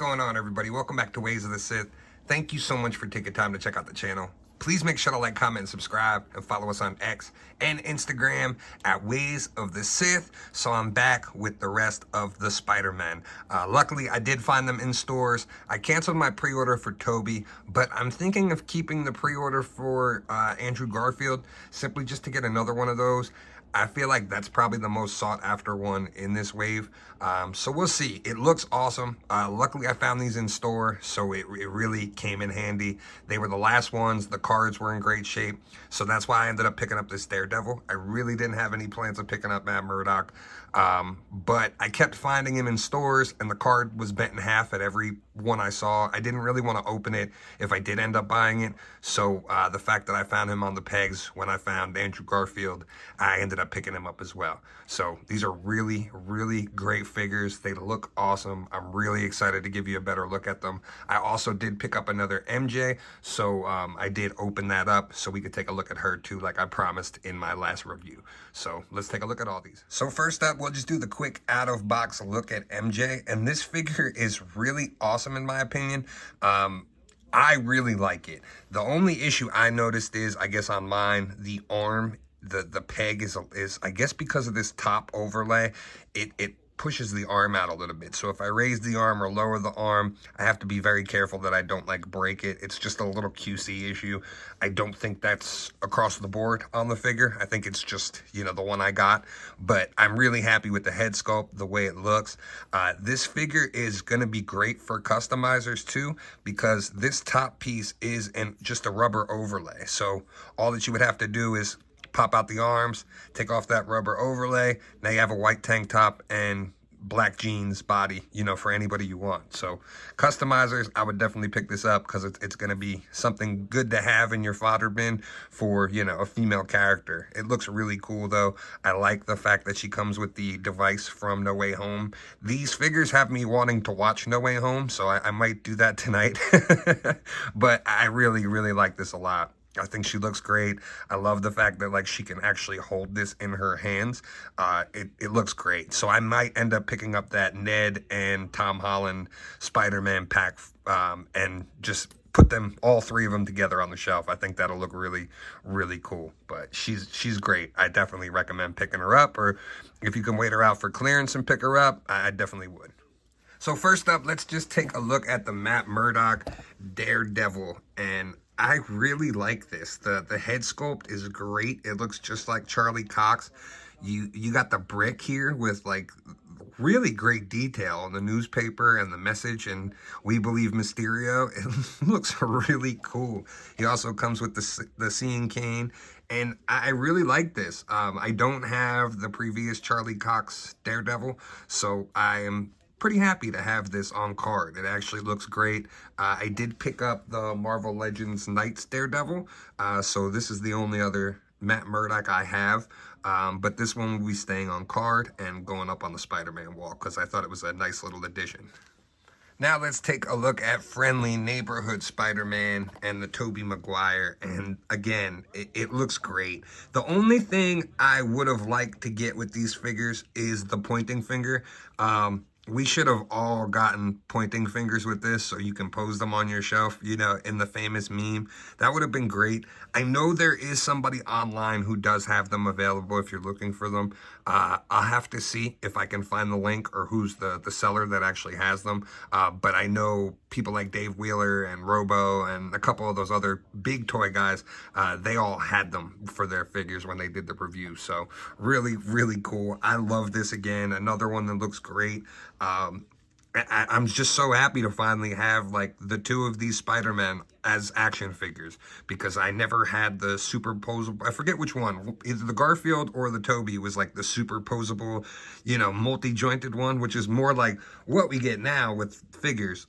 going on, everybody? Welcome back to Ways of the Sith. Thank you so much for taking time to check out the channel. Please make sure to like, comment, and subscribe, and follow us on X and Instagram at Ways of the Sith. So I'm back with the rest of the Spider-Man. Luckily, I did find them in stores. I canceled my pre-order for Tobey, but I'm thinking of keeping the pre-order for Andrew Garfield, simply just to get another one of those. I feel like that's probably the most sought after one in this wave. So we'll see. It looks awesome. Luckily, I found these in store, so it really came in handy. They were the last ones. The cards were in great shape. So that's why I ended up picking up this Daredevil. I really didn't have any plans of picking up Matt Murdock. But I kept finding him in stores, and the card was bent in half at every one I saw. I didn't really want to open it if I did end up buying it. So the fact that I found him on the pegs when I found Andrew Garfield, I ended up picking him up as well. So these are really, really great figures. They look awesome. I'm really excited to give you a better look at them. I also did pick up another MJ, so I did open that up so we could take a look at her too, like I promised in my last review. So let's take a look at all these. So first up, we'll just do the quick out-of-box look at MJ, and this figure is really awesome in my opinion. I really like it. The only issue I noticed is, I guess on mine, the arm, the peg is I guess because of this top overlay, it pushes the arm out a little bit. So if I raise the arm or lower the arm, I have to be very careful that I don't like break it. It's just a little QC issue. I don't think that's across the board on the figure. I think it's just, you know, the one I got. But I'm really happy with the head sculpt, the way it looks. This figure is going to be great for customizers too, because this top piece is just a rubber overlay. So all that you would have to do is pop out the arms, take off that rubber overlay. Now you have a white tank top and black jeans body, you know, for anybody you want. So customizers, I would definitely pick this up because it's going to be something good to have in your fodder bin for, you know, a female character. It looks really cool though. I like the fact that she comes with the device from No Way Home. These figures have me wanting to watch No Way Home, so I might do that tonight. But I really, really like this a lot. I think she looks great. I love the fact that like she can actually hold this in her hands. It looks great. So I might end up picking up that Ned and Tom Holland Spider-Man pack and just put them, all three of them together on the shelf. I think that'll look really, really cool. But she's great. I definitely recommend picking her up, or if you can wait her out for clearance and pick her up, I definitely would. So first up, let's just take a look at the Matt Murdock Daredevil, and I really like this. The head sculpt is great. It looks just like Charlie Cox. You got the brick here with like really great detail on the newspaper and the message, and "We believe Mysterio." It looks really cool. He also comes with the seeing cane, and I really like this. I don't have the previous Charlie Cox Daredevil, so I am pretty happy to have this on card. It actually looks great. I did pick up the Marvel Legends Knights Daredevil, so this is the only other Matt Murdock I have, but this one will be staying on card and going up on the Spider-Man wall because I thought it was a nice little addition. Now let's take a look at Friendly Neighborhood Spider-Man and the Tobey Maguire, and again, it looks great. The only thing I would have liked to get with these figures is the pointing finger. We should have all gotten pointing fingers with this so you can pose them on your shelf, you know, in the famous meme. That would have been great. I know there is somebody online who does have them available if you're looking for them. I'll have to see if I can find the link or who's the seller that actually has them. But I know people like Dave Wheeler and Robo and a couple of those other big toy guys, they all had them for their figures when they did the review. So really, really cool. I love this again. Another one that looks great. I'm just so happy to finally have like the two of these Spider-Men as action figures, because I never had the superposable, I forget which one, either the Garfield or the Tobey was like the superposable, you know, multi-jointed one, which is more like what we get now with figures.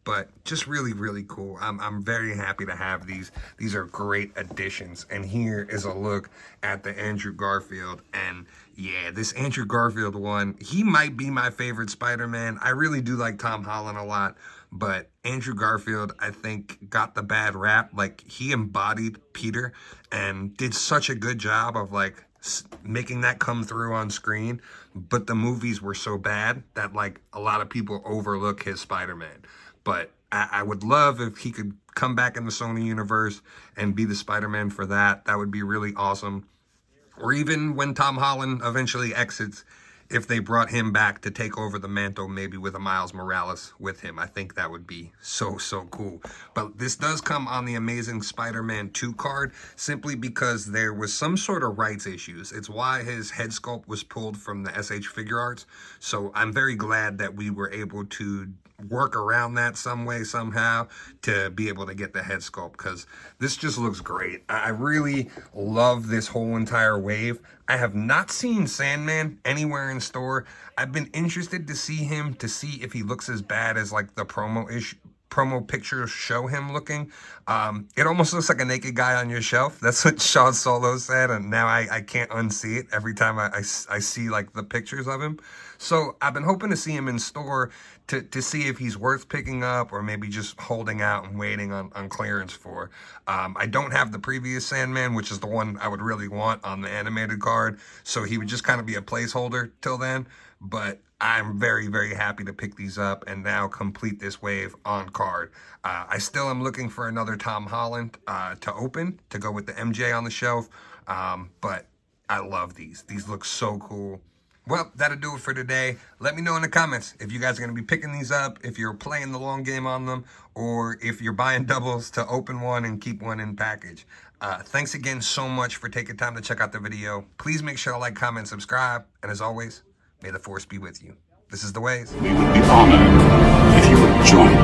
But just really, really cool. I'm very happy to have these. These are great additions. And here is a look at the Andrew Garfield. And yeah, this Andrew Garfield one, he might be my favorite Spider-Man. I really do like Tom Holland a lot. But Andrew Garfield, I think, got the bad rap. Like, he embodied Peter and did such a good job of, like, making that come through on screen, but the movies were so bad that like a lot of people overlook his Spider-Man. But I would love if he could come back in the Sony universe and be the Spider-Man for that. That would be really awesome. Or even when Tom Holland eventually exits, if they brought him back to take over the mantle, maybe with a Miles Morales with him. I think that would be so cool. But this does come on the Amazing Spider-Man 2 card, simply because there was some sort of rights issues. It's why his head sculpt was pulled from the SH Figure Arts. So I'm very glad that we were able to work around that some way, somehow, to be able to get the head sculpt, because this just looks great. I really love this whole entire wave. I have not seen Sandman anywhere in store. I've been interested to see him, to see if he looks as bad as like the promo pictures show him looking. It almost looks like a naked guy on your shelf. That's what Sean Solo said, and now I can't unsee it every time I see like the pictures of him. So I've been hoping to see him in store to see if he's worth picking up, or maybe just holding out and waiting on clearance for. I don't have the previous Sandman, which is the one I would really want on the animated card, so he would just kind of be a placeholder till then. But I'm very happy to pick these up and now complete this wave on card. I still am looking for another Tom Holland to open, to go with the MJ on the shelf, but I love these. These look so cool. Well, that'll do it for today. Let me know in the comments if you guys are going to be picking these up, if you're playing the long game on them, or if you're buying doubles to open one and keep one in package. Thanks again so much for taking time to check out the video. Please make sure to like, comment, subscribe, and as always, may the force be with you. This is The Ways. We would be honored if you would join us.